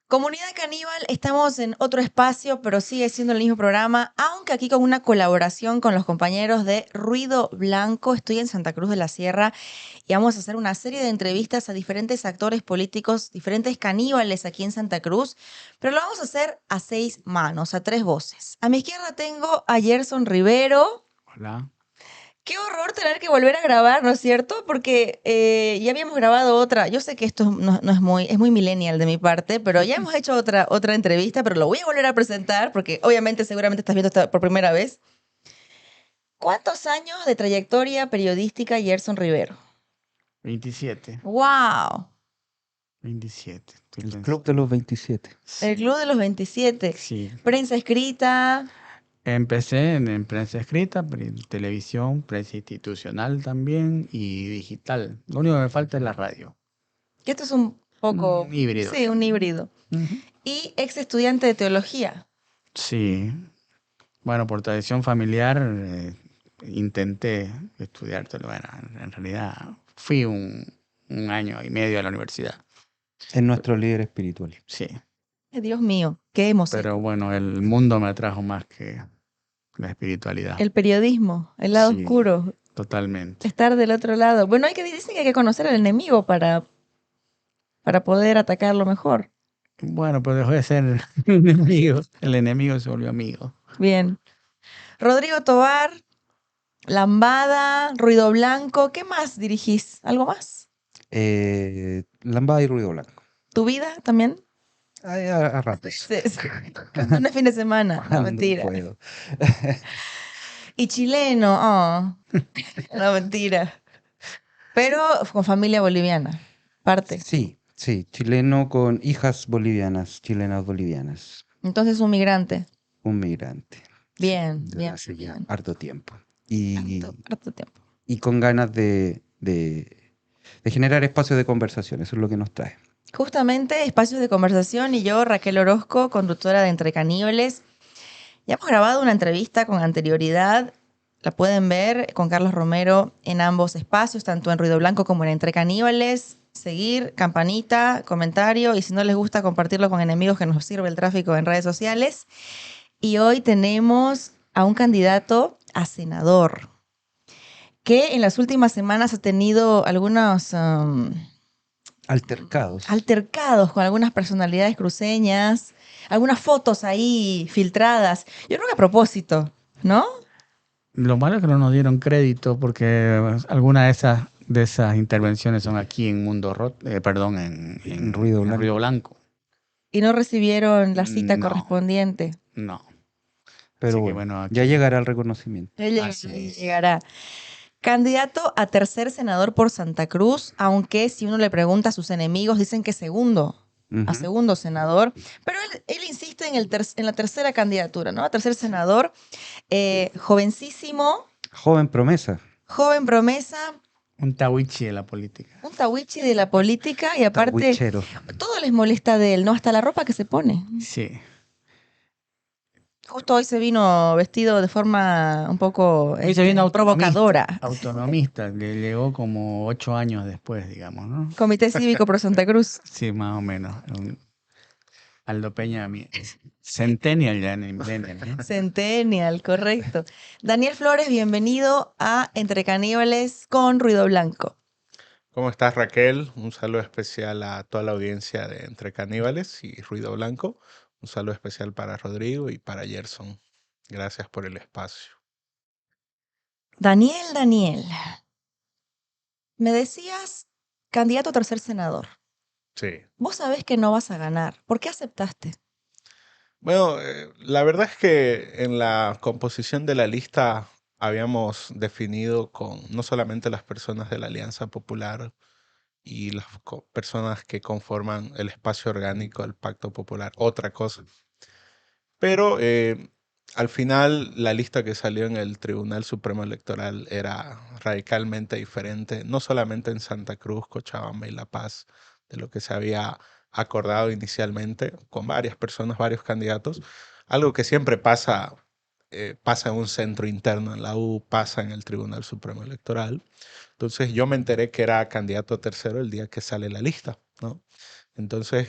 Comunidad Caníbal, estamos en otro espacio, pero sigue siendo el mismo programa, aunque aquí con una colaboración con los compañeros de Ruido Blanco. Estoy en Santa Cruz de la Sierra y vamos a hacer una serie de entrevistas a diferentes actores políticos, diferentes caníbales aquí en Santa Cruz, pero lo vamos a hacer a 6 manos, a 3 voces. A mi izquierda tengo a Gerson Rivero. Hola. Qué horror tener que volver a grabar, ¿no es cierto? Porque ya habíamos grabado otra. Yo sé que esto no es muy millennial de mi parte, pero ya hemos hecho otra entrevista, pero lo voy a volver a presentar porque obviamente seguramente estás viendo esta por primera vez. ¿Cuántos años de trayectoria periodística Gerson Rivero? 27. ¡Wow! 27. Estoy El pensando. Club de los 27. El Sí. Club de los 27. Sí. Prensa escrita. Empecé en prensa escrita, televisión, prensa institucional también y digital. Lo único que me falta es la radio. Que esto es un poco... Un híbrido. Sí, un híbrido. Ujú. Y ex estudiante de teología. Sí. Bueno, por tradición familiar intenté estudiar. Bueno, en realidad fui un año y medio a la universidad. Es nuestro líder espiritual. Sí. Dios mío, qué emoción. Pero bueno, el mundo me atrajo más que la espiritualidad. El periodismo, el lado Sí, oscuro, totalmente. estar del otro lado. Bueno, dicen que hay que conocer al enemigo para poder atacarlo mejor. Bueno, pero dejó de ser enemigo. El enemigo se volvió amigo. Bien. Rodrigo Tobar, Lambada, Ruido Blanco, ¿qué más dirigís? ¿Algo más? Lambada y Ruido Blanco. ¿Tu vida también? A ratos. Sí, sí. Cuando no es fin de semana, no, Cuando mentira. puedo. Y chileno, no, mentira. Pero con familia boliviana, parte. Sí, chileno con hijas bolivianas, chilenas bolivianas. Entonces un migrante. Un migrante. Bien, Desde bien. hace ya bien. harto tiempo. Y Harto tiempo. con ganas de generar espacios de conversación. Eso es lo que nos trae. Justamente espacios de conversación y yo, Raquel Orozco, conductora de Entre Caníbales. Ya hemos grabado una entrevista con anterioridad, la pueden ver con Carlos Romero en ambos espacios, tanto en Ruido Blanco como en Entre Caníbales. Seguir, campanita, comentario y si no les gusta compartirlo con enemigos que nos sirve el tráfico en redes sociales. Y hoy tenemos a un candidato a senador que en las últimas semanas ha tenido algunos altercados con algunas personalidades cruceñas, algunas fotos ahí filtradas. Yo creo que a propósito, ¿no? Lo malo es que no nos dieron crédito porque algunas de esas intervenciones son aquí en en Ruido Blanco. Ruido Blanco. Y no recibieron la cita No. correspondiente. No. Pero Así que bueno, bueno, ya aquí- llegará el reconocimiento. Así es. Llegará. Candidato a tercer senador por Santa Cruz, aunque si uno le pregunta a sus enemigos, dicen que segundo, a Ujú. segundo senador. Pero él insiste en la tercera candidatura, ¿no? A tercer senador, jovencísimo, Joven promesa. joven promesa, Un tawichi de la política. un tawichi de la política y aparte Tawichero. todo les molesta de él, ¿no? Hasta la ropa que se pone. Sí. Justo hoy se vino vestido de forma un poco Hoy se vino provocadora. autonomista. Le llegó como 8 años después, digamos, ¿no? Comité Cívico Pro Santa Cruz. Sí, más o menos. Aldo Peña, Centennial ya en millennial, ¿no? Centennial, correcto. Daniel Flores, bienvenido a Entre Caníbales con Ruido Blanco. ¿Cómo estás, Raquel? Un saludo especial a toda la audiencia de Entre Caníbales y Ruido Blanco. Un saludo especial para Rodrigo y para Gerson. Gracias por el espacio. Daniel, me decías candidato a tercer senador. Sí. Vos sabés que no vas a ganar. ¿Por qué aceptaste? Bueno, la verdad es que en la composición de la lista habíamos definido con no solamente las personas de la Alianza Popular y las personas que conforman el espacio orgánico del Pacto Popular, otra cosa. Pero al final la lista que salió en el Tribunal Supremo Electoral era radicalmente diferente, no solamente en Santa Cruz, Cochabamba y La Paz, de lo que se había acordado inicialmente con varias personas, varios candidatos. Algo que siempre pasa, pasa en un centro interno en la U, pasa en el Tribunal Supremo Electoral. Entonces yo me enteré que era candidato a tercero el día que sale la lista, ¿no? Entonces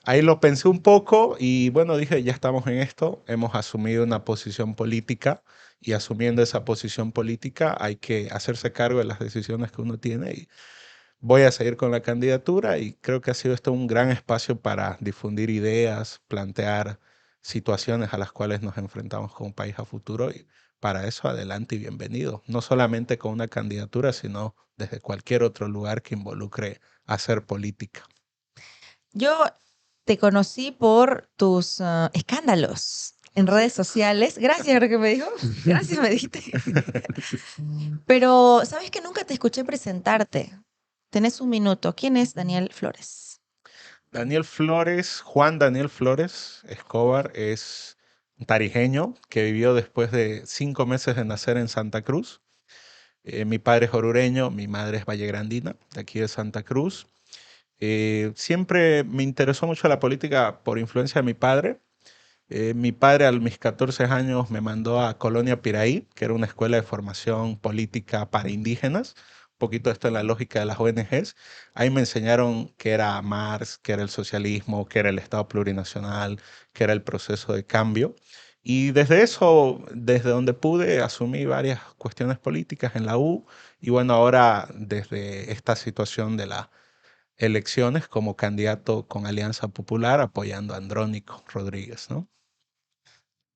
Ahí lo pensé un poco y bueno, dije, ya estamos en esto, hemos asumido una posición política y asumiendo esa posición política hay que hacerse cargo de las decisiones que uno tiene y voy a seguir con la candidatura y creo que ha sido esto un gran espacio para difundir ideas, plantear situaciones a las cuales nos enfrentamos como país a futuro y para eso adelante y bienvenido. No solamente con una candidatura, sino desde cualquier otro lugar que involucre hacer política. Yo te conocí por tus escándalos en redes sociales. Gracias, creo que me dijo. Gracias, me dijiste. Pero, ¿sabes que nunca te escuché presentarte? Tenés un minuto. ¿Quién es Daniel Flores? Daniel Flores, Juan Daniel Flores Escobar, es un tarijeño que vivió después de 5 meses de nacer en Santa Cruz. Mi padre es orureño, mi madre es vallegrandina, de aquí de Santa Cruz. Siempre me interesó mucho la política por influencia de mi padre. Mi padre a mis 14 años me mandó a Colonia Piraí, que era una escuela de formación política para indígenas. Un poquito esto en la lógica de las ONGs. Ahí me enseñaron qué era Marx, qué era el socialismo, qué era el Estado plurinacional, qué era el proceso de cambio. Y desde eso, desde donde pude, asumí varias cuestiones políticas en la U. Y bueno, ahora desde esta situación de las elecciones como candidato con Alianza Popular apoyando a Andrónico Rodríguez, ¿no?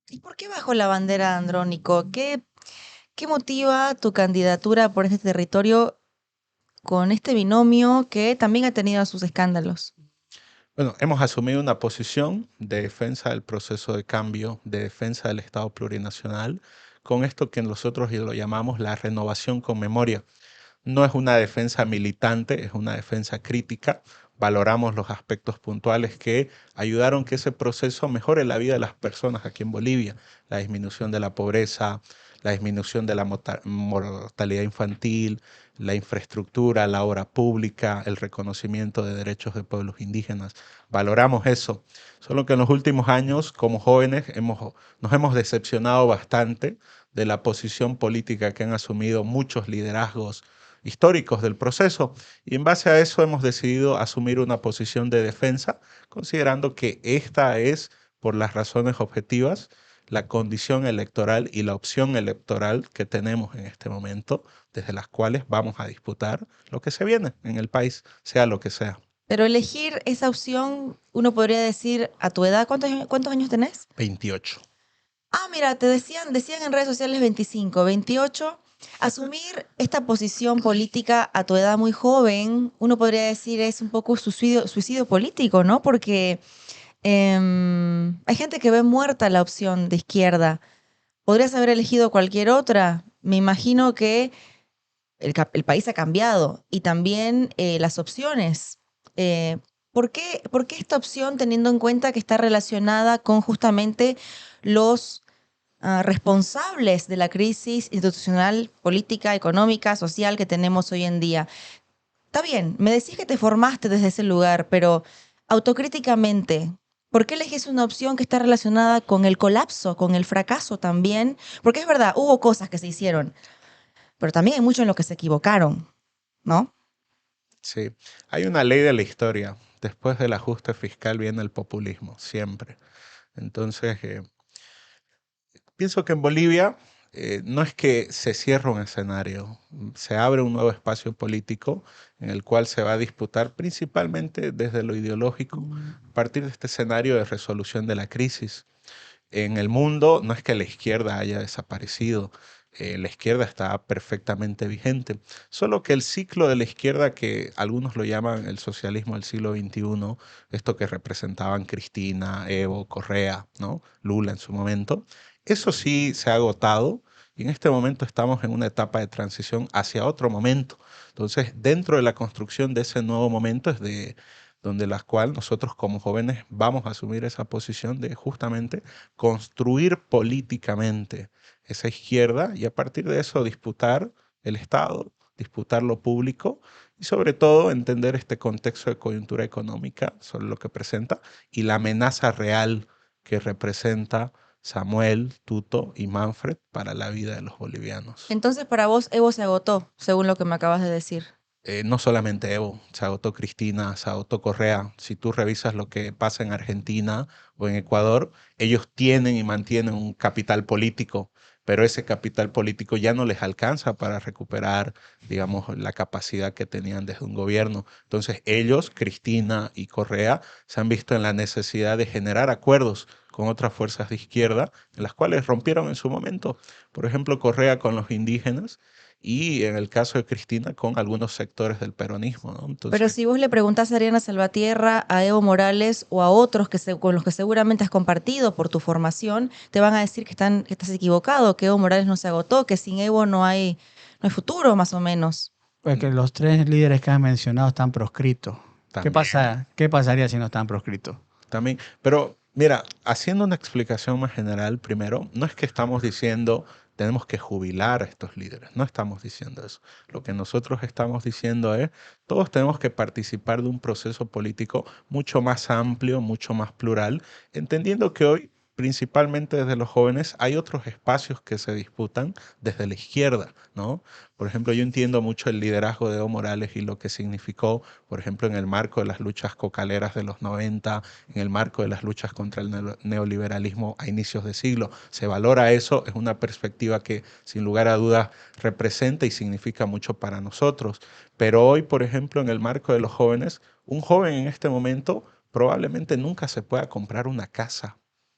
¿Y por qué bajo la bandera Andrónico? ¿Qué motiva tu candidatura por este territorio con este binomio que también ha tenido sus escándalos? Bueno, hemos asumido una posición de defensa del proceso de cambio, de defensa del Estado plurinacional, con esto que nosotros lo llamamos la renovación con memoria. No es una defensa militante, es una defensa crítica. Valoramos los aspectos puntuales que ayudaron que ese proceso mejore la vida de las personas aquí en Bolivia. La disminución de la pobreza, la disminución de la mortalidad infantil, la infraestructura, la obra pública, el reconocimiento de derechos de pueblos indígenas. Valoramos eso. Solo que en los últimos años, como jóvenes, nos hemos decepcionado bastante de la posición política que han asumido muchos liderazgos históricos del proceso y en base a eso hemos decidido asumir una posición de defensa, considerando que esta es, por las razones objetivas, la condición electoral y la opción electoral que tenemos en este momento, desde las cuales vamos a disputar lo que se viene en el país, sea lo que sea. Pero elegir esa opción, uno podría decir, a tu edad, ¿cuántos años tenés? 28. Ah, mira, decían en redes sociales 25, 28. Asumir esta posición política a tu edad muy joven, uno podría decir es un poco suicidio político, ¿no? Porque hay gente que ve muerta la opción de izquierda. Podrías haber elegido cualquier otra. Me imagino que el país ha cambiado y también las opciones. ¿Por qué esta opción teniendo en cuenta que está relacionada con justamente los responsables de la crisis institucional, política, económica, social que tenemos hoy en día? Está bien, me decís que te formaste desde ese lugar, pero autocríticamente, ¿por qué elegís una opción que está relacionada con el colapso, con el fracaso también? Porque es verdad, hubo cosas que se hicieron, pero también hay mucho en lo que se equivocaron, ¿no? Sí, hay una ley de la historia. Después del ajuste fiscal viene el populismo, siempre. Entonces, pienso que en Bolivia no es que se cierre un escenario, se abre un nuevo espacio político en el cual se va a disputar principalmente desde lo ideológico, a partir de este escenario de resolución de la crisis. En el mundo no es que la izquierda haya desaparecido, la izquierda está perfectamente vigente, solo que el ciclo de la izquierda, que algunos lo llaman el socialismo del siglo XXI, esto que representaban Cristina, Evo, Correa, ¿no? Lula en su momento, eso sí se ha agotado y en este momento estamos en una etapa de transición hacia otro momento. Entonces, dentro de la construcción de ese nuevo momento es de donde la cual nosotros como jóvenes vamos a asumir esa posición de justamente construir políticamente esa izquierda y a partir de eso disputar el Estado, disputar lo público y sobre todo entender este contexto de coyuntura económica sobre lo que presenta y la amenaza real que representa Samuel, Tuto y Manfred para la vida de los bolivianos. Entonces, para vos, Evo se agotó, según lo que me acabas de decir. no solamente Evo, se agotó Cristina, se agotó Correa. Si tú revisas lo que pasa en Argentina o en Ecuador, ellos tienen y mantienen un capital político, pero ese capital político ya no les alcanza para recuperar, digamos, la capacidad que tenían desde un gobierno. Entonces ellos, Cristina y Correa, se han visto en la necesidad de generar acuerdos con otras fuerzas de izquierda, en las cuales rompieron en su momento. Por ejemplo, Correa con los indígenas y en el caso de Cristina con algunos sectores del peronismo, ¿no? Pero Entonces, si vos le preguntás a Ariana Salvatierra, a Evo Morales o a otros con los que seguramente has compartido por tu formación, te van a decir que estás equivocado, que Evo Morales no se agotó, que sin Evo no hay futuro, más o menos. Pues que los tres líderes que has mencionado están proscritos. ¿Qué también, pasa, qué pasaría si no están proscritos? también. Pero mira, haciendo una explicación más general, primero, no es que estamos diciendo tenemos que jubilar a estos líderes, no estamos diciendo eso. Lo que nosotros estamos diciendo es todos tenemos que participar de un proceso político mucho más amplio, mucho más plural, entendiendo que hoy principalmente desde los jóvenes, hay otros espacios que se disputan desde la izquierda, ¿no? Por ejemplo, yo entiendo mucho el liderazgo de Evo Morales y lo que significó, por ejemplo, en el marco de las luchas cocaleras de los 90, en el marco de las luchas contra el neoliberalismo a inicios de siglo. Se valora eso, es una perspectiva que sin lugar a dudas representa y significa mucho para nosotros. Pero hoy, por ejemplo, en el marco de los jóvenes, un joven en este momento probablemente nunca se pueda comprar una casa,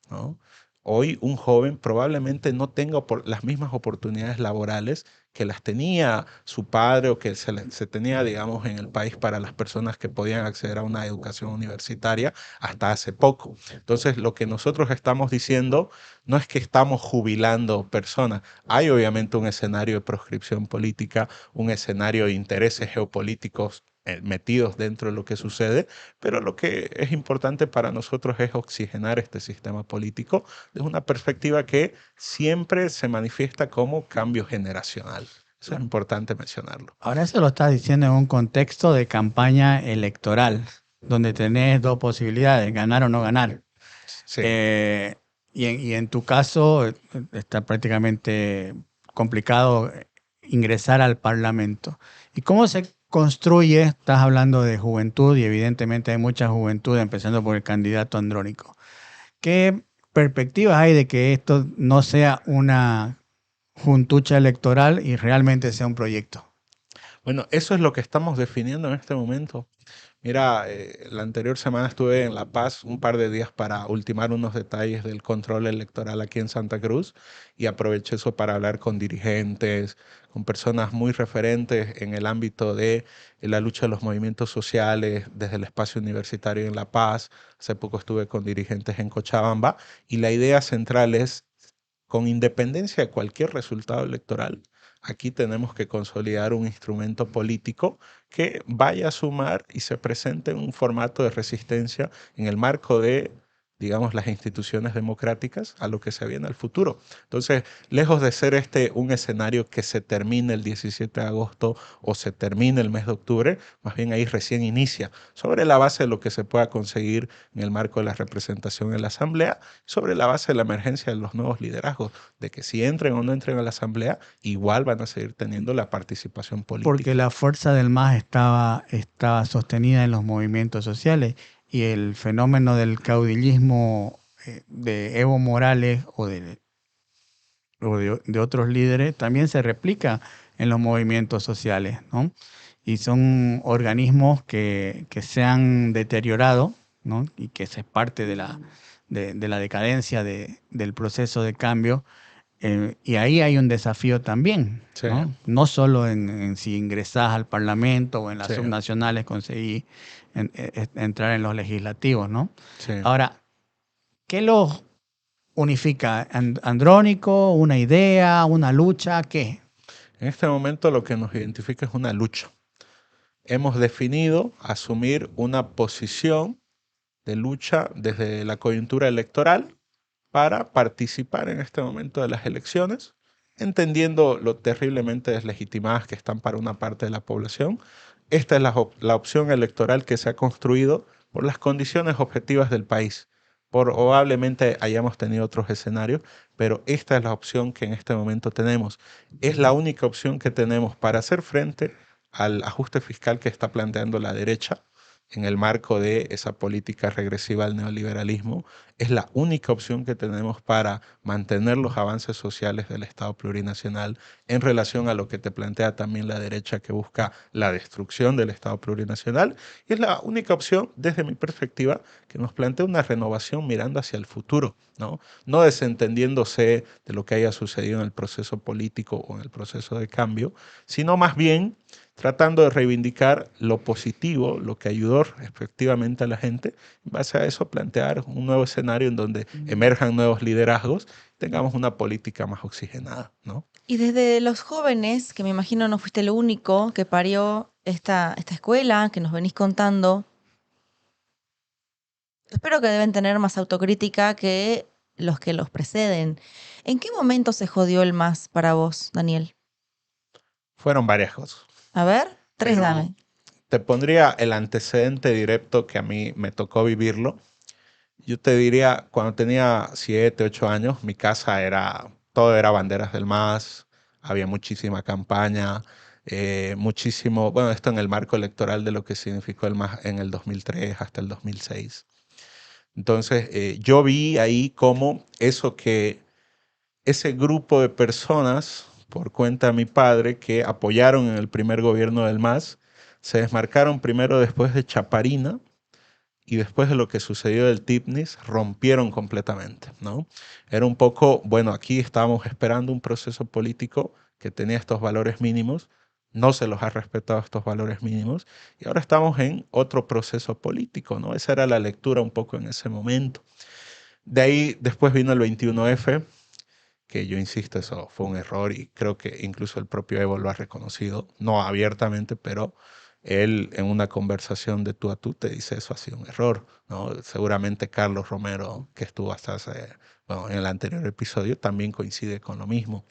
¿no? Hoy un joven probablemente no tenga las mismas oportunidades laborales que las tenía su padre o que se tenía, digamos, en el país para las personas que podían acceder a una educación universitaria hasta hace poco. Entonces, lo que nosotros estamos diciendo no es que estamos jubilando personas. Hay obviamente un escenario de proscripción política, un escenario de intereses geopolíticos metidos dentro de lo que sucede, pero lo que es importante para nosotros es oxigenar este sistema político desde una perspectiva que siempre se manifiesta como cambio generacional. Eso es importante mencionarlo. Ahora eso lo estás diciendo en un contexto de campaña electoral, donde tenés dos posibilidades, ganar o no ganar. Sí. Y en tu caso está prácticamente complicado ingresar al Parlamento. ¿Y cómo se construye? Estás hablando de juventud y evidentemente hay mucha juventud, empezando por el candidato Andrónico. ¿Qué perspectivas hay de que esto no sea una juntucha electoral y realmente sea un proyecto? Bueno, eso es lo que estamos definiendo en este momento. Mira, la anterior semana estuve en La Paz un par de días para ultimar unos detalles del control electoral aquí en Santa Cruz y aproveché eso para hablar con dirigentes, con personas muy referentes en el ámbito de la lucha de los movimientos sociales desde el espacio universitario en La Paz. Hace poco estuve con dirigentes en Cochabamba y la idea central es, con independencia de cualquier resultado electoral, aquí tenemos que consolidar un instrumento político que vaya a sumar y se presente en un formato de resistencia en el marco de, digamos, las instituciones democráticas a lo que se viene al futuro. Entonces, lejos de ser este un escenario que se termine el 17 de agosto o se termine el mes de octubre, más bien ahí recién inicia, sobre la base de lo que se pueda conseguir en el marco de la representación en la Asamblea, sobre la base de la emergencia de los nuevos liderazgos, de que si entren o no entren a la Asamblea, igual van a seguir teniendo la participación política. Porque la fuerza del MAS estaba sostenida en los movimientos sociales y el fenómeno del caudillismo de Evo Morales o de otros líderes también se replica en los movimientos sociales, ¿no? Y son organismos que se han deteriorado, ¿no? Y que es parte de la decadencia del proceso de cambio. Y ahí hay un desafío también, Sí. ¿no? No solo en si ingresás al Parlamento o en las Sí. subnacionales conseguís entrar en los legislativos, ¿no? Sí. Ahora, ¿qué los unifica? ¿Andrónico? ¿Una idea? ¿Una lucha? ¿Qué? En este momento lo que nos identifica es una lucha. Hemos definido asumir una posición de lucha desde la coyuntura electoral para participar en este momento de las elecciones, entendiendo lo terriblemente deslegitimadas que están para una parte de la población. Esta es la opción electoral que se ha construido por las condiciones objetivas del país. Probablemente hayamos tenido otros escenarios, pero esta es la opción que en este momento tenemos. Es la única opción que tenemos para hacer frente al ajuste fiscal que está planteando la derecha en el marco de esa política regresiva al neoliberalismo, es la única opción que tenemos para mantener los avances sociales del Estado plurinacional en relación a lo que te plantea también la derecha, que busca la destrucción del Estado plurinacional. Y es la única opción, desde mi perspectiva, que nos plantea una renovación mirando hacia el futuro, ¿no? No desentendiéndose de lo que haya sucedido en el proceso político o en el proceso de cambio, sino más bien tratando de reivindicar lo positivo, lo que ayudó efectivamente a la gente. En base a eso, plantear un nuevo escenario en donde emerjan nuevos liderazgos, tengamos una política más oxigenada, ¿no? Y desde los jóvenes, que me imagino no fuiste el único que parió esta escuela que nos venís contando, espero que deben tener más autocrítica que los preceden. ¿En qué momento se jodió el MAS para vos, Daniel? Fueron varias cosas. A ver, tres Pero dame. te pondría el antecedente directo que a mí me tocó vivirlo. Yo te diría, cuando tenía 7, 8 años, mi casa todo era banderas del MAS, había muchísima campaña, muchísimo, bueno, esto en el marco electoral de lo que significó el MAS en el 2003 hasta el 2006. Entonces, yo vi ahí cómo ese grupo de personas, por cuenta de mi padre, que apoyaron en el primer gobierno del MAS, se desmarcaron primero después de Chaparina y después de lo que sucedió del TIPNIS, rompieron completamente, ¿no? Era un poco, bueno, aquí estábamos esperando un proceso político que tenía estos valores mínimos, no se los ha respetado estos valores mínimos, y ahora estamos en otro proceso político, ¿no? Esa era la lectura un poco en ese momento. De ahí después vino el 21F, que yo insisto, eso fue un error y creo que incluso el propio Evo lo ha reconocido, no abiertamente, pero él en una conversación de tú a tú te dice eso ha sido un error, ¿no? Seguramente Carlos Romero, que estuvo bueno, en el anterior episodio, también coincide con lo mismo.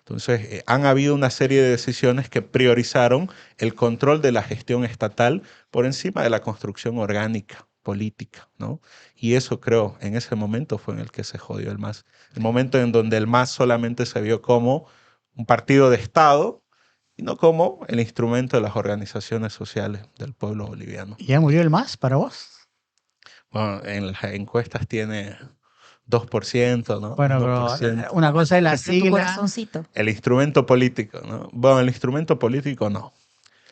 Entonces, han habido una serie de decisiones que priorizaron el control de la gestión estatal por encima de la construcción orgánica política, ¿no? Y eso creo, en ese momento fue en el que se jodió el MAS. El momento en donde el MAS solamente se vio como un partido de Estado y no como el instrumento de las organizaciones sociales del pueblo boliviano. ¿Y ya murió el MAS para vos? Bueno, en las encuestas tiene 2%, ¿no? Bueno, pero 1%. una cosa es la Pero tu sigla. corazoncito. El instrumento político, ¿no? Bueno, el instrumento político no.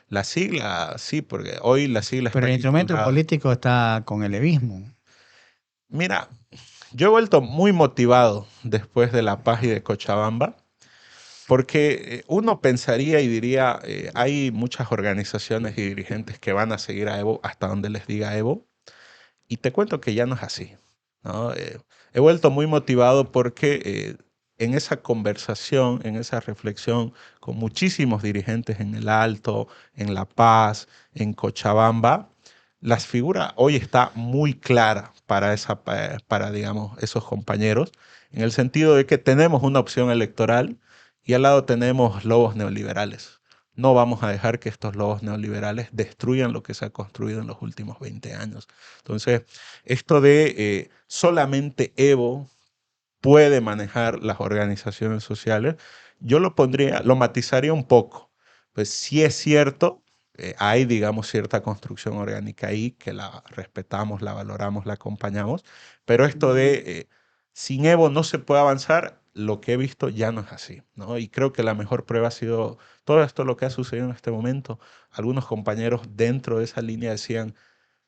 La sigla sí, porque hoy la sigla Pero está el instrumento titulada. político está con el levismo. Mira, yo he vuelto muy motivado después de La Paz y de Cochabamba, porque uno pensaría y diría, hay muchas organizaciones y dirigentes que van a seguir a Evo hasta donde les diga Evo, y te cuento que ya no es así, ¿no? He vuelto muy motivado porque en esa conversación, en esa reflexión con muchísimos dirigentes en el Alto, en La Paz, en Cochabamba, la figura hoy está muy clara para, digamos, esos compañeros, en el sentido de que tenemos una opción electoral y al lado tenemos lobos neoliberales. No vamos a dejar que estos lobos neoliberales destruyan lo que se ha construido en los últimos 20 años. Entonces, esto de solamente Evo puede manejar las organizaciones sociales, yo lo matizaría un poco. Pues sí es cierto, hay, digamos, cierta construcción orgánica ahí, que la respetamos, la valoramos, la acompañamos, pero esto de sin Evo no se puede avanzar, lo que he visto ya no es así, ¿no? Y creo que la mejor prueba ha sido todo esto lo que ha sucedido en este momento. Algunos compañeros dentro de esa línea decían,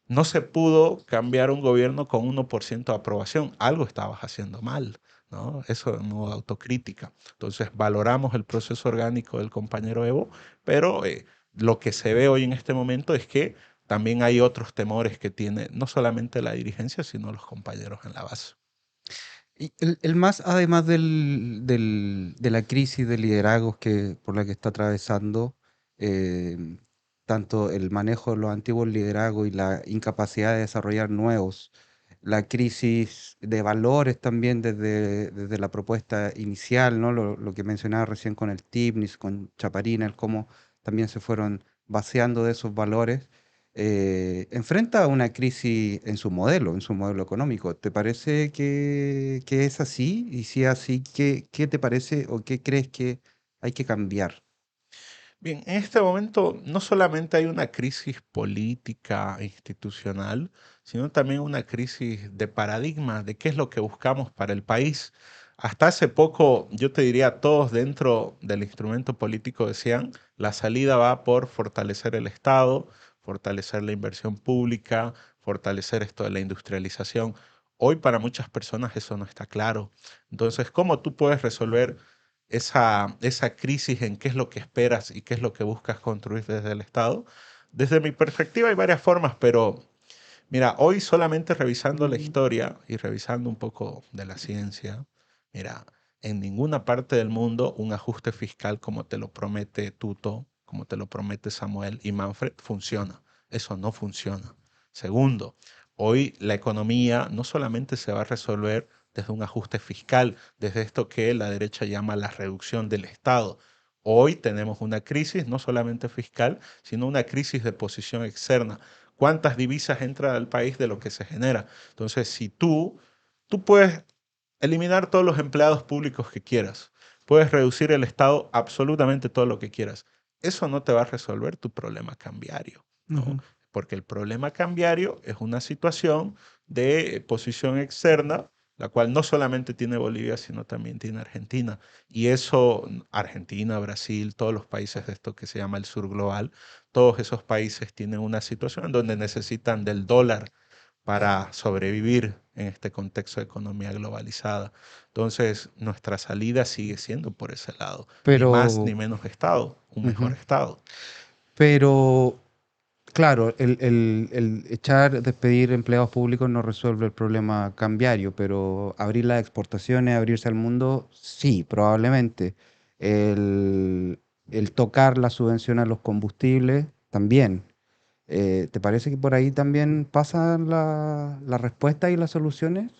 no se pudo cambiar un gobierno con 1% de aprobación. Algo estabas haciendo mal, ¿no? Eso en modo autocrítica. Entonces, valoramos el proceso orgánico del compañero Evo, pero lo que se ve hoy en este momento es que también hay otros temores que tiene no solamente la dirigencia, sino los compañeros en la base. Y el MAS, además de la crisis de liderazgos por la que está atravesando, eh, tanto el manejo de los antiguos liderazgos y la incapacidad de desarrollar nuevos, la crisis de valores también desde la propuesta inicial, ¿no? Lo que mencionaba recién con el TIPNIS, con Chaparina, el cómo también se fueron vaciando de esos valores, enfrenta una crisis en su modelo económico. ¿Te parece que es así? Y si es así, ¿qué te parece o qué crees que hay que cambiar? Bien, en este momento no solamente hay una crisis política e institucional, sino también una crisis de paradigma de qué es lo que buscamos para el país. Hasta hace poco, yo te diría, todos dentro del instrumento político decían, la salida va por fortalecer el Estado, fortalecer la inversión pública, fortalecer esto de la industrialización. Hoy para muchas personas eso no está claro. Entonces, ¿cómo tú puedes resolver esa crisis en qué es lo que esperas y qué es lo que buscas construir desde el Estado? Desde mi perspectiva hay varias formas, pero mira, hoy solamente revisando la historia y revisando un poco de la ciencia, mira, en ninguna parte del mundo un ajuste fiscal como te lo promete Tuto, como te lo promete Samuel y Manfred, funciona. Eso no funciona. Segundo, hoy la economía no solamente se va a resolver desde un ajuste fiscal, desde esto que la derecha llama la reducción del Estado. Hoy tenemos una crisis no solamente fiscal, sino una crisis de posición externa. ¿Cuántas divisas entran al país de lo que se genera? Entonces, si tú puedes eliminar todos los empleados públicos que quieras, puedes reducir el Estado absolutamente todo lo que quieras. Eso no te va a resolver tu problema cambiario, ¿no? Ujú. Porque el problema cambiario es una situación de posición externa, la cual no solamente tiene Bolivia, sino también tiene Argentina. Y eso, Argentina, Brasil, todos los países de esto que se llama el sur global, todos esos países tienen una situación en donde necesitan del dólar para sobrevivir en este contexto de economía globalizada. Entonces, nuestra salida sigue siendo por ese lado, ni más Pero, ni menos Estado, un mejor ujú. Estado. Pero claro, el echar, despedir empleados públicos no resuelve el problema cambiario, pero abrir las exportaciones, abrirse al mundo, sí, probablemente. El, el tocar la subvención a los combustibles, también. ¿Te parece que por ahí también pasan la respuesta y las soluciones?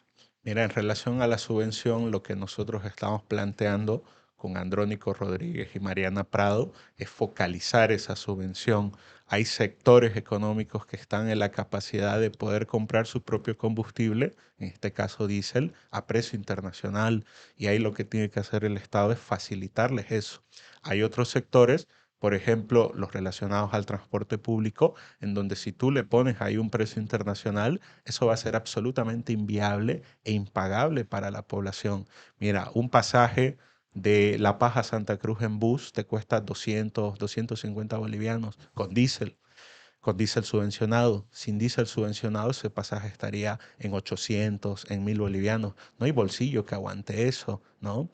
Mira, en relación a la subvención, lo que nosotros estamos planteando con Andrónico Rodríguez y Mariana Prado es focalizar esa subvención. Hay sectores económicos que están en la capacidad de poder comprar su propio combustible, en este caso diésel, a precio internacional. Y ahí lo que tiene que hacer el Estado es facilitarles eso. Hay otros sectores, por ejemplo, los relacionados al transporte público, en donde si tú le pones ahí un precio internacional, eso va a ser absolutamente inviable e impagable para la población. Mira, un pasaje de La Paz a Santa Cruz en bus te cuesta 250 bolivianos con diésel subvencionado. Sin diésel subvencionado, ese pasaje estaría en 800, en 1000 bolivianos. No hay bolsillo que aguante eso, ¿no?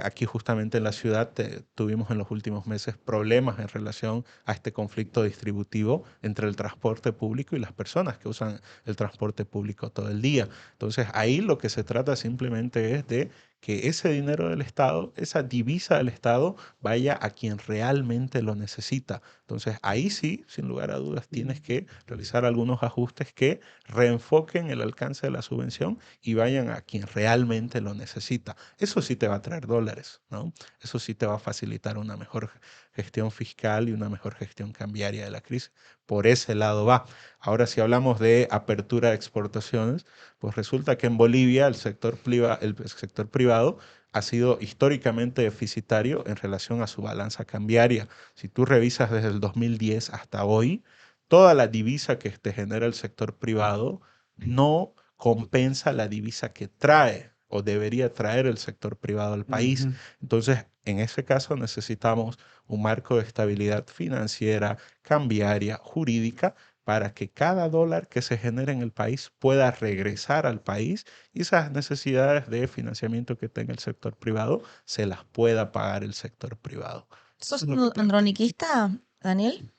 Aquí justamente en la ciudad tuvimos en los últimos meses problemas en relación a este conflicto distributivo entre el transporte público y las personas que usan el transporte público todo el día. Entonces, ahí lo que se trata simplemente es de que ese dinero del Estado, esa divisa del Estado, vaya a quien realmente lo necesita. Entonces, ahí sí, sin lugar a dudas, tienes que realizar algunos ajustes que reenfoquen el alcance de la subvención y vayan a quien realmente lo necesita. Eso sí te va a traer dólares, ¿no? Eso sí te va a facilitar una mejor gestión fiscal y una mejor gestión cambiaria de la crisis. Por ese lado va. Ahora, si hablamos de apertura de exportaciones, pues resulta que en Bolivia el sector privado ha sido históricamente deficitario en relación a su balanza cambiaria. Si tú revisas desde el 2010 hasta hoy, toda la divisa que te genera el sector privado no compensa la divisa que trae o debería traer el sector privado al país. Ujú. Entonces, en ese caso necesitamos un marco de estabilidad financiera, cambiaria, jurídica, para que cada dólar que se genere en el país pueda regresar al país y esas necesidades de financiamiento que tenga el sector privado se las pueda pagar el sector privado. Eso ¿Sos es lo que plantea. androniquista, Daniel?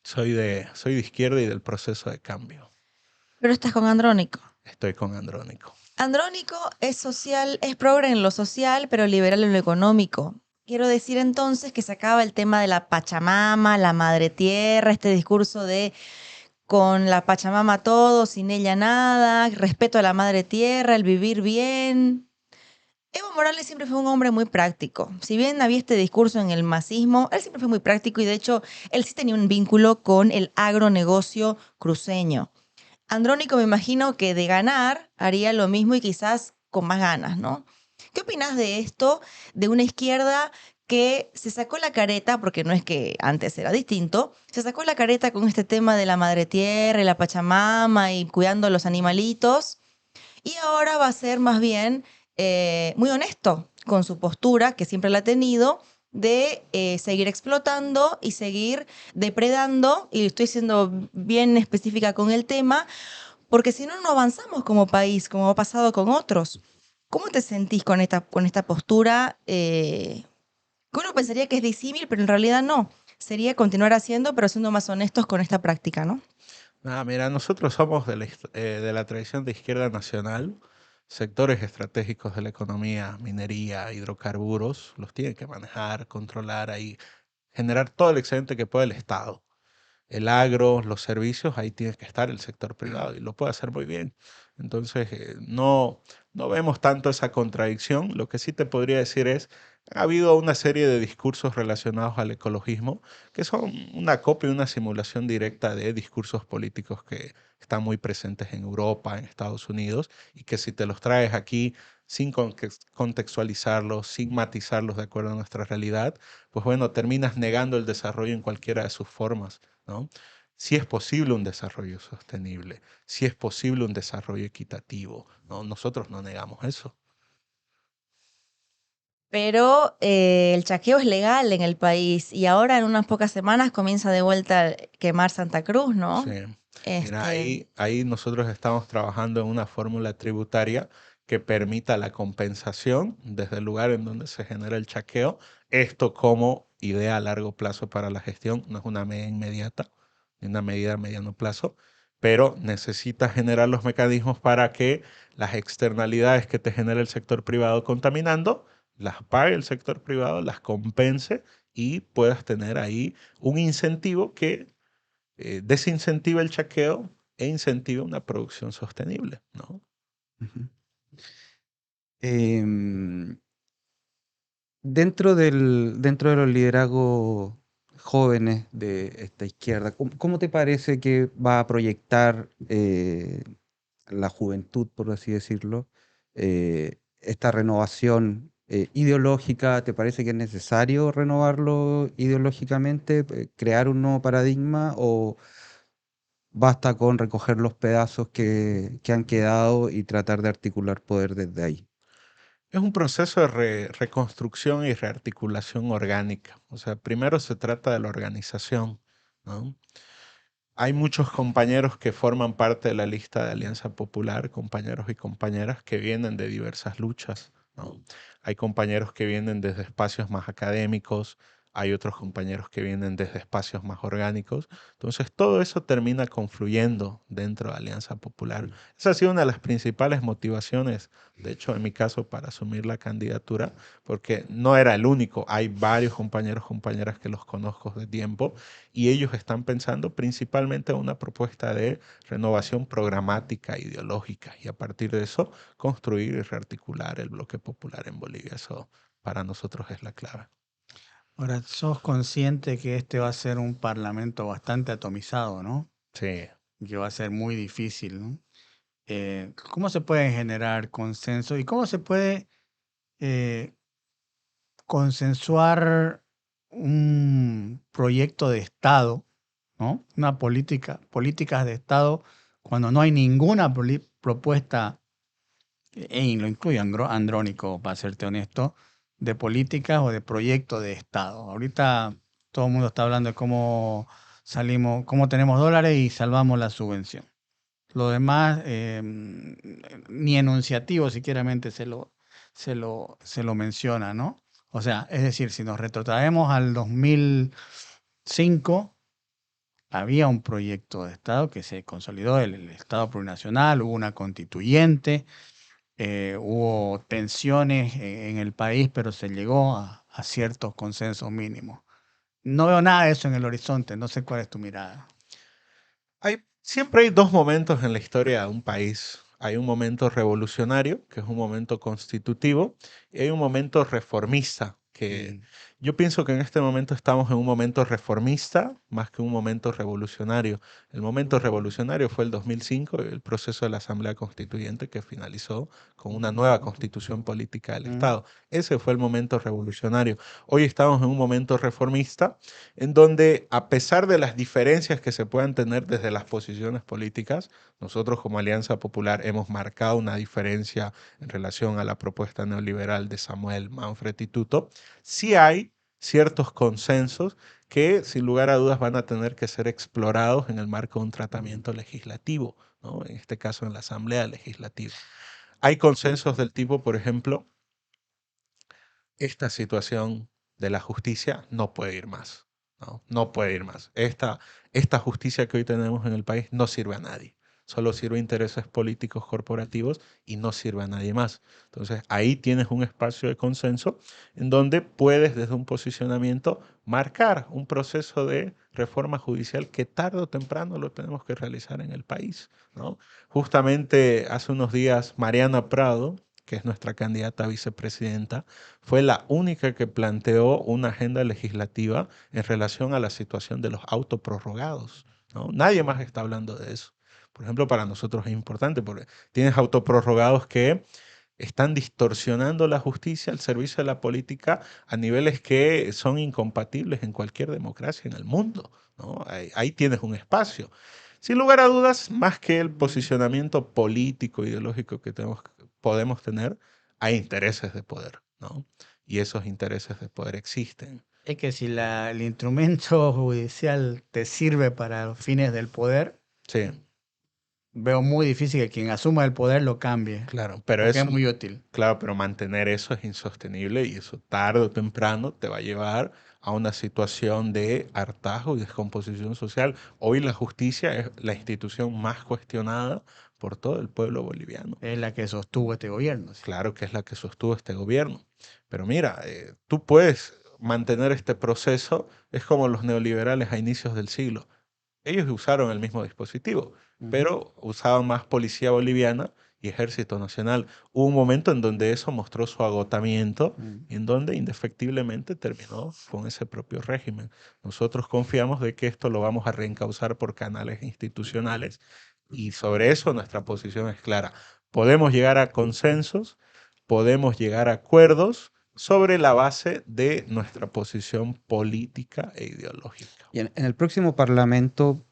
Soy de izquierda y del proceso de cambio. Pero estás con Andrónico. Estoy con Andrónico. Andrónico es social, es progre en lo social, pero liberal en lo económico. Quiero decir entonces que se acaba el tema de la Pachamama, la madre tierra, este discurso de con la Pachamama todo, sin ella nada, respeto a la madre tierra, el vivir bien. Evo Morales siempre fue un hombre muy práctico. Si bien había este discurso en el masismo, él siempre fue muy práctico y de hecho él sí tenía un vínculo con el agronegocio cruceño. Andrónico me imagino que de ganar haría lo mismo y quizás con más ganas, ¿no? ¿Qué opinas de esto, de una izquierda que se sacó la careta, porque no es que antes era distinto, se sacó la careta con este tema de la madre tierra y la Pachamama y cuidando a los animalitos, y ahora va a ser más bien muy honesto con su postura, que siempre la ha tenido, de seguir explotando y seguir depredando, y estoy siendo bien específica con el tema, porque si no, no avanzamos como país, como ha pasado con otros. ¿Cómo te sentís con esta postura? Que uno pensaría que es disímil, pero en realidad no. Sería continuar haciendo, pero siendo más honestos con esta práctica, ¿no? Mira, nosotros somos de la tradición de izquierda nacional. Sectores estratégicos de la economía, minería, hidrocarburos, los tiene que manejar, controlar ahí, generar todo el excedente que pueda el Estado. El agro, los servicios, ahí tiene que estar el sector privado y lo puede hacer muy bien. Entonces, no vemos tanto esa contradicción. Lo que sí te podría decir es, ha habido una serie de discursos relacionados al ecologismo que son una copia y una simulación directa de discursos políticos que están muy presentes en Europa, en Estados Unidos, y que si te los traes aquí sin contextualizarlos, sin matizarlos de acuerdo a nuestra realidad, pues bueno, terminas negando el desarrollo en cualquiera de sus formas, ¿no? Si es posible un desarrollo sostenible, si es posible un desarrollo equitativo, ¿no? Nosotros no negamos eso. Pero el chaqueo es legal en el país y ahora en unas pocas semanas comienza de vuelta a quemar Santa Cruz, Sí. ¿no? Mira, Este, ahí nosotros estamos trabajando en una fórmula tributaria que permita la compensación desde el lugar en donde se genera el chaqueo. Esto como idea a largo plazo para la gestión, no es una medida inmediata, ni una medida a mediano plazo, pero necesita generar los mecanismos para que las externalidades que te genera el sector privado contaminando, las pague el sector privado, las compense y puedas tener ahí un incentivo que desincentiva el chaqueo e incentiva una producción sostenible, ¿no? Ujú. Em, dentro de los liderazgos jóvenes de esta izquierda, ¿cómo te parece que va a proyectar la juventud, por así decirlo, esta renovación ideológica? ¿Te parece que es necesario renovarlo ideológicamente, crear un nuevo paradigma, o basta con recoger los pedazos que han quedado y tratar de articular poder desde ahí? Es un proceso de reconstrucción y rearticulación orgánica. O sea, primero se trata de la organización, ¿no? Hay muchos compañeros que forman parte de la lista de Alianza Popular, compañeros y compañeras que vienen de diversas luchas, ¿no? Hay compañeros que vienen desde espacios más académicos, hay otros compañeros que vienen desde espacios más orgánicos. Entonces, todo eso termina confluyendo dentro de Alianza Popular. Esa ha sido una de las principales motivaciones, de hecho, en mi caso, para asumir la candidatura, porque no era el único. Hay varios compañeros, compañeras que los conozco de tiempo y ellos están pensando principalmente en una propuesta de renovación programática, ideológica, y a partir de eso construir y rearticular el bloque popular en Bolivia. Eso para nosotros es la clave. Ahora, sos consciente que este va a ser un parlamento bastante atomizado, ¿no? Sí. Que va a ser muy difícil, ¿no? ¿Cómo se puede generar consenso y cómo se puede eh, consensuar un proyecto de Estado, ¿no? Una políticas de Estado cuando no hay ninguna propuesta, y lo incluye Andrónico, para serte honesto, de políticas o de proyecto de Estado? Ahorita todo el mundo está hablando de cómo salimos, cómo tenemos dólares y salvamos la subvención. Lo demás, ni enunciativo siquiera se lo menciona, ¿no? O sea, es decir, si nos retrotraemos al 2005, había un proyecto de Estado que se consolidó, el Estado plurinacional, hubo una constituyente, hubo tensiones en el país, pero se llegó a ciertos consensos mínimos. No veo nada de eso en el horizonte, no sé cuál es tu mirada. Siempre hay dos momentos en la historia de un país. Hay un momento revolucionario, que es un momento constitutivo, y hay un momento reformista, que Mm. yo pienso que en este momento estamos en un momento reformista, más que un momento revolucionario. El momento revolucionario fue el 2005, el proceso de la Asamblea Constituyente que finalizó con una nueva constitución política del Estado. Ese fue el momento revolucionario. Hoy estamos en un momento reformista en donde, a pesar de las diferencias que se puedan tener desde las posiciones políticas, nosotros como Alianza Popular hemos marcado una diferencia en relación a la propuesta neoliberal de Samuel Manfred y Tuto. Sí hay ciertos consensos que sin lugar a dudas van a tener que ser explorados en el marco de un tratamiento legislativo, ¿no? En este caso en la Asamblea Legislativa. Hay consensos del tipo, por ejemplo, esta situación de la justicia no puede ir más, ¿no? No puede ir más. Esta justicia que hoy tenemos en el país no sirve a nadie. Solo sirve a intereses políticos corporativos y no sirve a nadie más. Entonces ahí tienes un espacio de consenso en donde puedes desde un posicionamiento marcar un proceso de reforma judicial que tarde o temprano lo tenemos que realizar en el país, ¿no? Justamente hace unos días Mariana Prado, que es nuestra candidata a vicepresidenta, fue la única que planteó una agenda legislativa en relación a la situación de los autoprorrogados, ¿no? Nadie más está hablando de eso. Por ejemplo, para nosotros es importante porque tienes autoprorrogados que están distorsionando la justicia al servicio de la política a niveles que son incompatibles en cualquier democracia en el mundo, ¿no? Ahí tienes un espacio. Sin lugar a dudas, más que el posicionamiento político, ideológico que podemos tener, hay intereses de poder, ¿no? Y esos intereses de poder existen. Es que si el instrumento judicial te sirve para los fines del poder, Sí, veo muy difícil que quien asuma el poder lo cambie, claro, pero porque es eso, muy útil. claro, pero mantener eso es insostenible y eso tarde o temprano te va a llevar a una situación de hartazgo y descomposición social. Hoy la justicia es la institución más cuestionada por todo el pueblo boliviano. Es la que sostuvo este gobierno. ¿Sí? Claro que es la que sostuvo este gobierno. Pero mira, tú puedes mantener este proceso, es como los neoliberales a inicios del siglo. Ellos usaron el mismo dispositivo, pero usaban más policía boliviana y ejército nacional. Hubo un momento en donde eso mostró su agotamiento y en donde indefectiblemente terminó con ese propio régimen. Nosotros confiamos de que esto lo vamos a reencauzar por canales institucionales y sobre eso nuestra posición es clara. Podemos llegar a consensos, podemos llegar a acuerdos sobre la base de nuestra posición política e ideológica. Y en el próximo Parlamento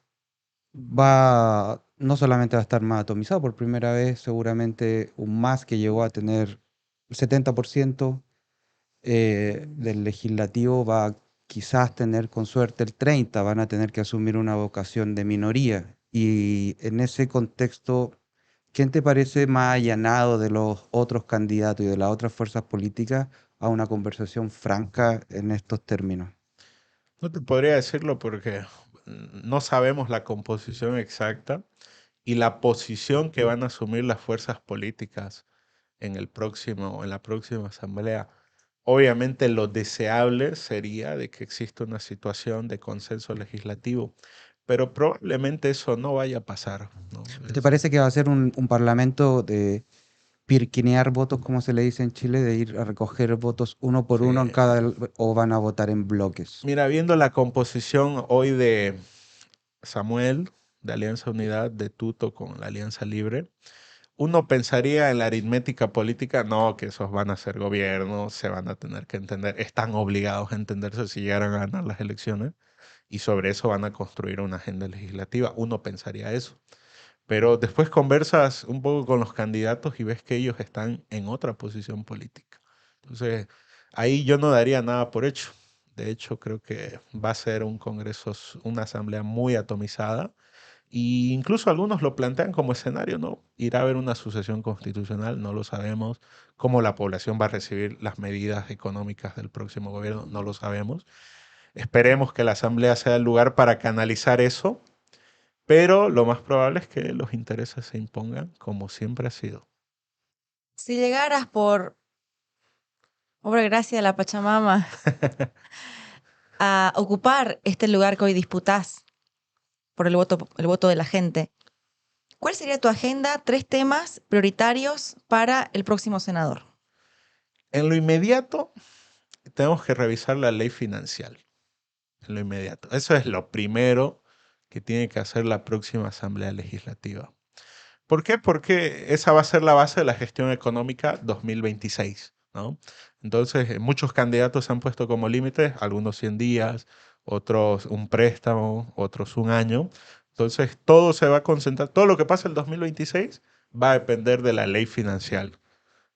no solamente va a estar más atomizado, por primera vez seguramente un MAS que llegó a tener el 70% del legislativo va a quizás tener con suerte el 30%, van a tener que asumir una vocación de minoría. Y en ese contexto, ¿quién te parece más allanado de los otros candidatos y de las otras fuerzas políticas a una conversación franca en estos términos? No te podría decirlo porque no sabemos la composición exacta y la posición que van a asumir las fuerzas políticas en la próxima asamblea. Obviamente lo deseable sería de que exista una situación de consenso legislativo, pero probablemente eso no vaya a pasar, ¿no? ¿Te parece que va a ser un parlamento de pirquinear votos, como se le dice en Chile, de ir a recoger votos uno por uno en Sí. o van a votar en bloques? Mira, viendo la composición hoy de Samuel, de Alianza Unidad, de Tuto con la Alianza Libre, uno pensaría en la aritmética política, no, que esos van a ser gobiernos, se van a tener que entender, están obligados a entenderse si llegaran a ganar las elecciones y sobre eso van a construir una agenda legislativa. Uno pensaría eso. Pero después conversas un poco con los candidatos y ves que ellos están en otra posición política. Entonces, ahí yo no daría nada por hecho. De hecho, creo que va a ser un congreso, una asamblea muy atomizada. Y incluso algunos lo plantean como escenario, ¿no? Irá a haber una sucesión constitucional, no lo sabemos. Cómo la población va a recibir las medidas económicas del próximo gobierno, no lo sabemos. Esperemos que la asamblea sea el lugar para canalizar eso, pero lo más probable es que los intereses se impongan como siempre ha sido. Si llegaras por obra y gracia de la Pachamama a ocupar este lugar que hoy disputás por el voto de la gente, ¿cuál sería tu agenda? 3 temas prioritarios para el próximo senador. En lo inmediato, tenemos que revisar la ley financiera. en lo inmediato. Eso es lo primero que tiene que hacer la próxima Asamblea Legislativa. ¿Por qué? Porque esa va a ser la base de la gestión económica 2026, ¿no? Entonces, muchos candidatos han puesto como límite, algunos 100 días, otros un préstamo, otros un año. Entonces, todo se va a concentrar, todo lo que pasa el 2026 va a depender de la ley financiera.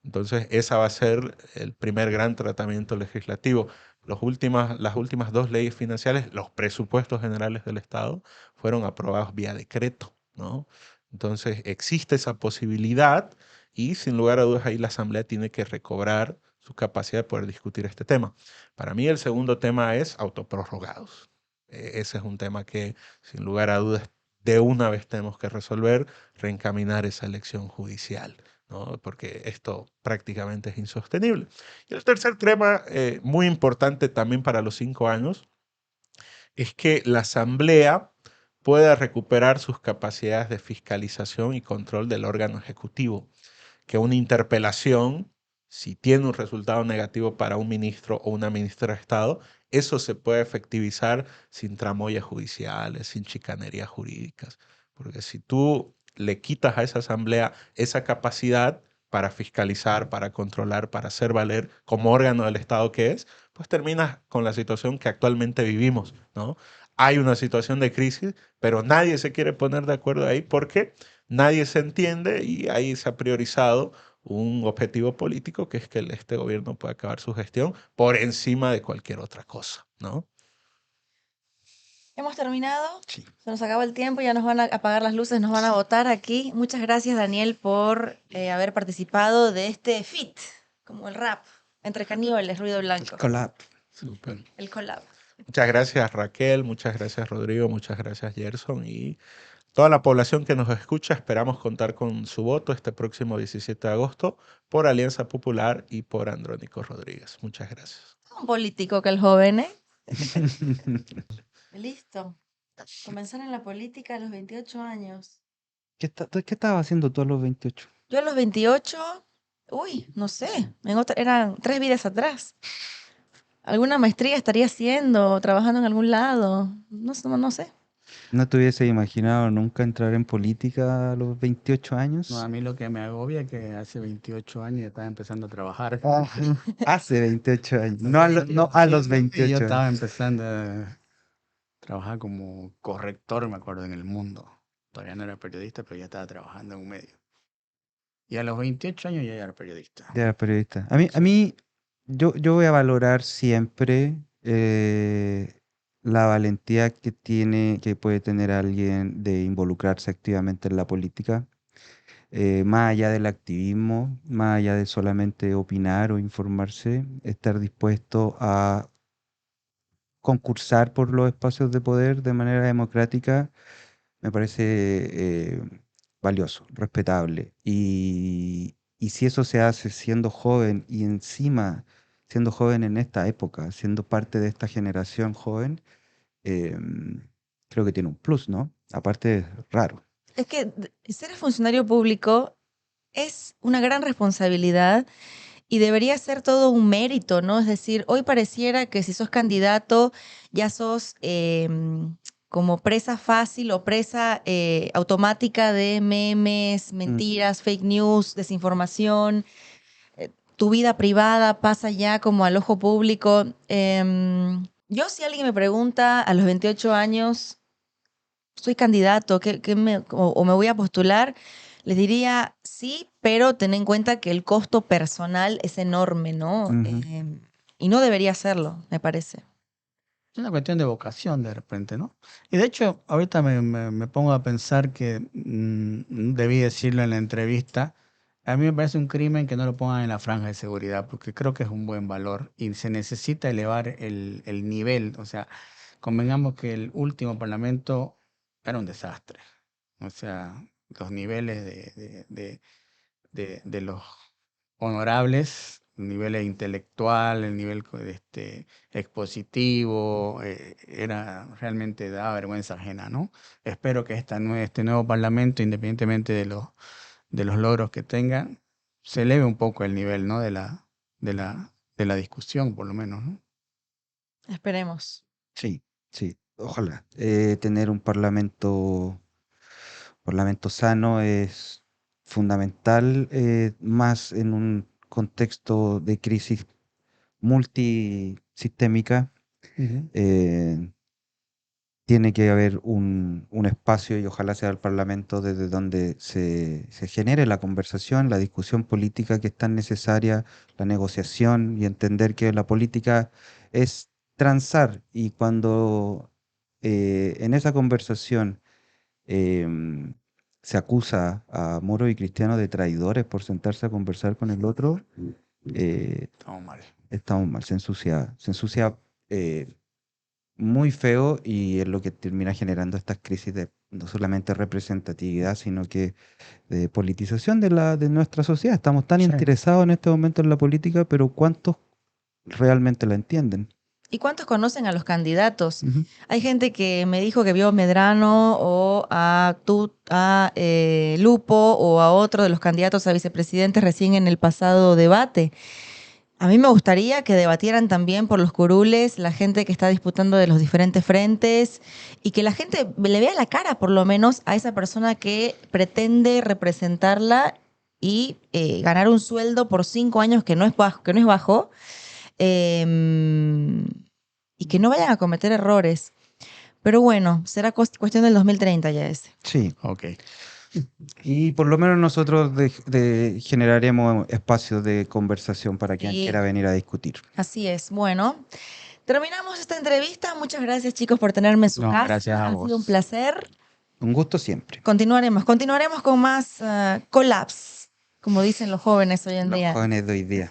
Entonces, esa va a ser el primer gran tratamiento legislativo. Las últimas dos leyes financieras, los presupuestos generales del Estado, fueron aprobados vía decreto, ¿no? Entonces, existe esa posibilidad y sin lugar a dudas ahí la Asamblea tiene que recobrar su capacidad de poder discutir este tema. Para mí el segundo tema es autoprorrogados. Ese es un tema que sin lugar a dudas de una vez tenemos que resolver, reencaminar esa elección judicial, ¿no? Porque esto prácticamente es insostenible. Y el tercer tema, muy importante también para los 5 años, es que la Asamblea pueda recuperar sus capacidades de fiscalización y control del órgano ejecutivo, que una interpelación, si tiene un resultado negativo para un ministro o una ministra de Estado, eso se puede efectivizar sin tramoyas judiciales, sin chicanerías jurídicas. Porque si tú le quitas a esa asamblea esa capacidad para fiscalizar, para controlar, para hacer valer como órgano del Estado que es, pues terminas con la situación que actualmente vivimos, ¿no? Hay una situación de crisis, pero nadie se quiere poner de acuerdo ahí porque nadie se entiende y ahí se ha priorizado un objetivo político que es que este gobierno pueda acabar su gestión por encima de cualquier otra cosa, ¿no? Hemos terminado. Sí. Se nos acaba el tiempo, ya nos van a apagar las luces, nos van a votar aquí. Muchas gracias, Daniel, por haber participado de este FIT, como el rap, entre caníbales, ruido blanco. Collab. Súper. El collab. Muchas gracias Raquel, muchas gracias Rodrigo, muchas gracias Gerson y toda la población que nos escucha. Esperamos contar con su voto este próximo 17 de agosto por Alianza Popular y por Andrónico Rodríguez. Muchas gracias. Un político que el joven, ¿eh? Listo. Comenzar en la política a los 28 años. ¿Qué estabas haciendo tú a los 28? Yo a los 28, no sé, eran 3 vidas atrás. ¿Alguna maestría estaría haciendo, trabajando en algún lado? No, no sé. ¿No te hubiese imaginado nunca entrar en política a los 28 años? No, a mí lo que me agobia es que hace 28 años ya estaba empezando a trabajar. Hace 28 años, no a los Y 28 yo años. estaba empezando a trabajar como corrector, me acuerdo, en El Mundo. Todavía no era periodista, pero ya estaba trabajando en un medio. Y a los 28 años ya era periodista. Ya era periodista. Yo voy a valorar siempre la valentía que puede tener alguien de involucrarse activamente en la política, más allá del activismo, más allá de solamente opinar o informarse, estar dispuesto a concursar por los espacios de poder de manera democrática, me parece valioso, respetable. Y si eso se hace siendo joven y encima siendo joven en esta época, siendo parte de esta generación joven, creo que tiene un plus, ¿no? Aparte es raro. Es que ser funcionario público es una gran responsabilidad y debería ser todo un mérito, ¿no? Es decir, hoy pareciera que si sos candidato ya sos como presa fácil o presa automática de memes, mentiras, fake news, desinformación. Tu vida privada pasa ya como al ojo público. Yo, si alguien me pregunta a los 28 años, soy candidato, o me voy a postular, les diría sí, pero ten en cuenta que el costo personal es enorme, ¿no? Ujú. Y no debería hacerlo, me parece. Es una cuestión de vocación de repente, ¿no? Y de hecho, ahorita me pongo a pensar que debí decirlo en la entrevista. A mí me parece un crimen que no lo pongan en la franja de seguridad, porque creo que es un buen valor y se necesita elevar el nivel. O sea, convengamos que el último parlamento era un desastre. O sea, los niveles de los honorables, el nivel intelectual, el nivel expositivo, era realmente daba vergüenza ajena, ¿no? Espero que este nuevo parlamento, independientemente de los logros que tengan, se eleve un poco el nivel, ¿no? De la discusión, por lo menos, ¿no? Esperemos. Sí. Sí, ojalá. Tener un parlamento sano es fundamental, más en un contexto de crisis multisistémica. Ujú. Tiene que haber un espacio, y ojalá sea el Parlamento, desde donde se genere la conversación, la discusión política que es tan necesaria, la negociación, y entender que la política es transar. Y cuando en esa conversación em, se acusa a Moro y Cristiano de traidores por sentarse a conversar con el otro, eh, Estamos mal. estamos mal, se ensucia eh, muy feo, y es lo que termina generando estas crisis de no solamente representatividad, sino que de politización de nuestra sociedad. Estamos tan Sí. interesados en este momento en la política, pero ¿cuántos realmente la entienden? ¿Y cuántos conocen a los candidatos? Ujú. Hay gente que me dijo que vio a Medrano o Lupo o a otro de los candidatos a vicepresidentes recién en el pasado debate. A mí me gustaría que debatieran también por los curules la gente que está disputando de los diferentes frentes y que la gente le vea la cara por lo menos a esa persona que pretende representarla y ganar un sueldo por 5 años que no es bajo, eh, y que no vayan a cometer errores. Pero bueno, será cuestión del 2030 ya ese. Sí, Ok. y por lo menos nosotros generaremos espacios de conversación para quien Sí, quiera venir a discutir. así es. Bueno, terminamos esta entrevista. Muchas gracias, chicos, por tenerme en su No, casa. gracias a Ha sido un vos. placer. Un gusto siempre. Continuaremos con más collabs, como dicen los jóvenes hoy en Los día. jóvenes de hoy día.